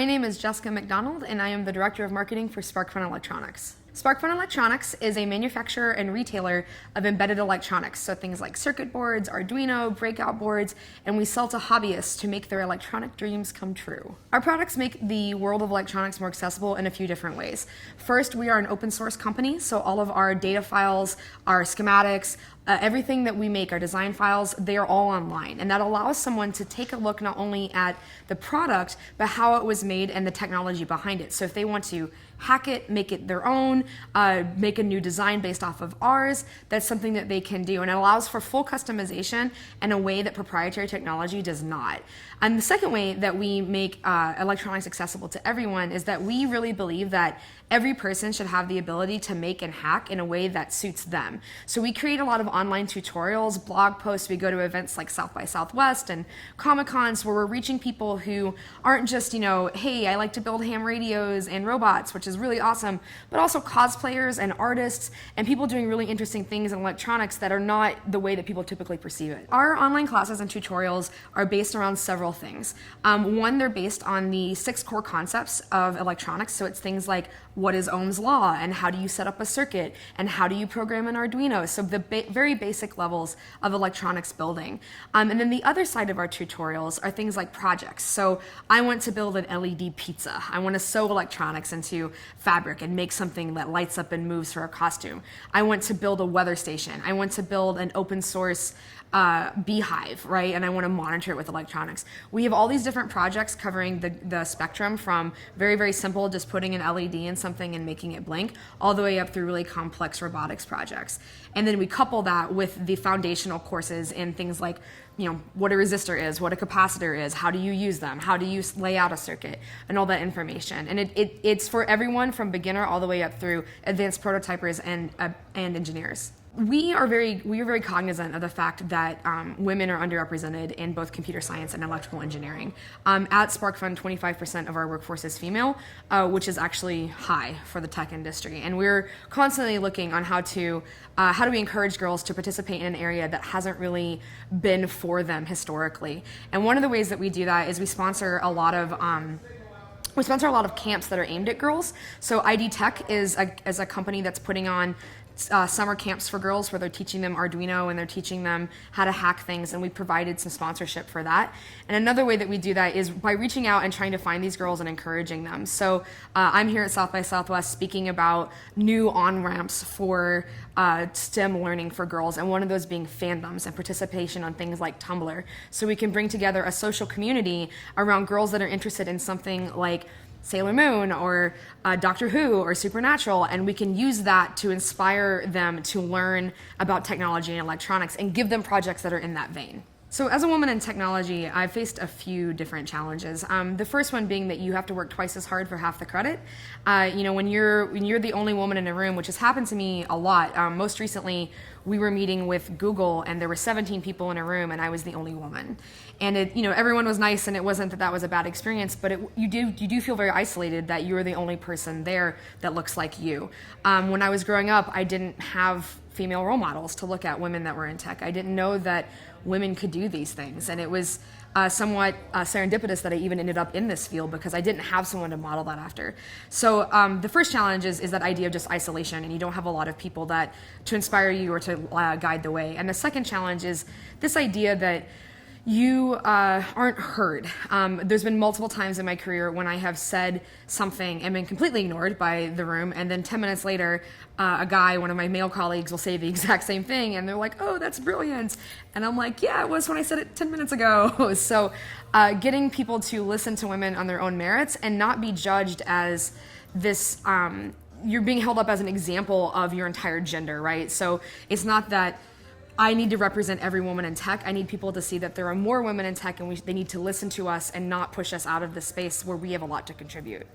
My name is Jessica McDonald, and I am the Director of Marketing for SparkFun Electronics. SparkFun Electronics is a manufacturer and retailer of embedded electronics, so things like circuit boards, Arduino, breakout boards, and we sell to hobbyists to make their electronic dreams come true. Our products make the world of electronics more accessible in a few different ways. First, we are an open source company, so all of our data files, our schematics, everything that we make, our design files, they are all online. And that allows someone to take a look not only at the product, but how it was made and the technology behind it. So if they want to hack it, make it their own, make a new design based off of ours, that's something that they can do. And it allows for full customization in a way that proprietary technology does not. And the second way that we make electronics accessible to everyone is that we really believe that every person should have the ability to make and hack in a way that suits them. So we create a lot of online tutorials, blog posts. We go to events like South by Southwest and Comic-Cons where we're reaching people who aren't just, hey, I like to build ham radios and robots, which is really awesome, but also cosplayers and artists and people doing really interesting things in electronics that are not the way that people typically perceive it. Our online classes and tutorials are based around several things. One, they're based on the 6 core concepts of electronics. So it's things like what is Ohm's law and how do you set up a circuit and how do you program an Arduino. So the very basic levels of electronics building. And then the other side of our tutorials are things like projects. So I want to build an LED pizza. I want to sew electronics into fabric and make something that lights up and moves for a costume. I want to build a weather station. I want to build an open source beehive, right? And I want to monitor it with electronics. We have all these different projects covering the spectrum from very, very simple, just putting an LED in something and making it blink, all the way up through really complex robotics projects. And then we couple that with the foundational courses in things like, what a resistor is, what a capacitor is, how do you use them, how do you lay out a circuit, and all that information. And it's for everyone from beginner all the way up through advanced prototypers and engineers. We are very cognizant of the fact that women are underrepresented in both computer science and electrical engineering. At SparkFun, 25% of our workforce is female, which is actually high for the tech industry. And we're constantly looking on how do we encourage girls to participate in an area that hasn't really been for them historically. And one of the ways that we do that is we sponsor a lot of camps that are aimed at girls. So ID Tech is a company that's putting on summer camps for girls where they're teaching them Arduino and they're teaching them how to hack things, and we provided some sponsorship for that. And another way that we do that is by reaching out and trying to find these girls and encouraging them. So I'm here at South by Southwest speaking about new on-ramps for STEM learning for girls, and one of those being fandoms and participation on things like Tumblr. So we can bring together a social community around girls that are interested in something like Sailor Moon or Doctor Who or Supernatural, and we can use that to inspire them to learn about technology and electronics and give them projects that are in that vein. So as a woman in technology, I've faced a few different challenges. The first one being that you have to work twice as hard for half the credit. When you're the only woman in a room, which has happened to me a lot. Most recently, we were meeting with Google, and there were 17 people in a room, and I was the only woman. And everyone was nice, and it wasn't that was a bad experience, but you do feel very isolated that you're the only person there that looks like you. When I was growing up, I didn't have female role models to look at, women that were in tech. I didn't know that women could do these things, and it was somewhat serendipitous that I even ended up in this field because I didn't have someone to model that after. So the first challenge is that idea of just isolation, and you don't have a lot of people to inspire you or to guide the way. And the second challenge is this idea that you aren't heard. There's been multiple times in my career when I have said something and been completely ignored by the room, and then 10 minutes later, one of my male colleagues will say the exact same thing, and they're like, oh, that's brilliant. And I'm like, yeah, it was when I said it 10 minutes ago. So getting people to listen to women on their own merits and not be judged as this, you're being held up as an example of your entire gender, right? So it's not that I need to represent every woman in tech. I need people to see that there are more women in tech, and they need to listen to us and not push us out of the space where we have a lot to contribute.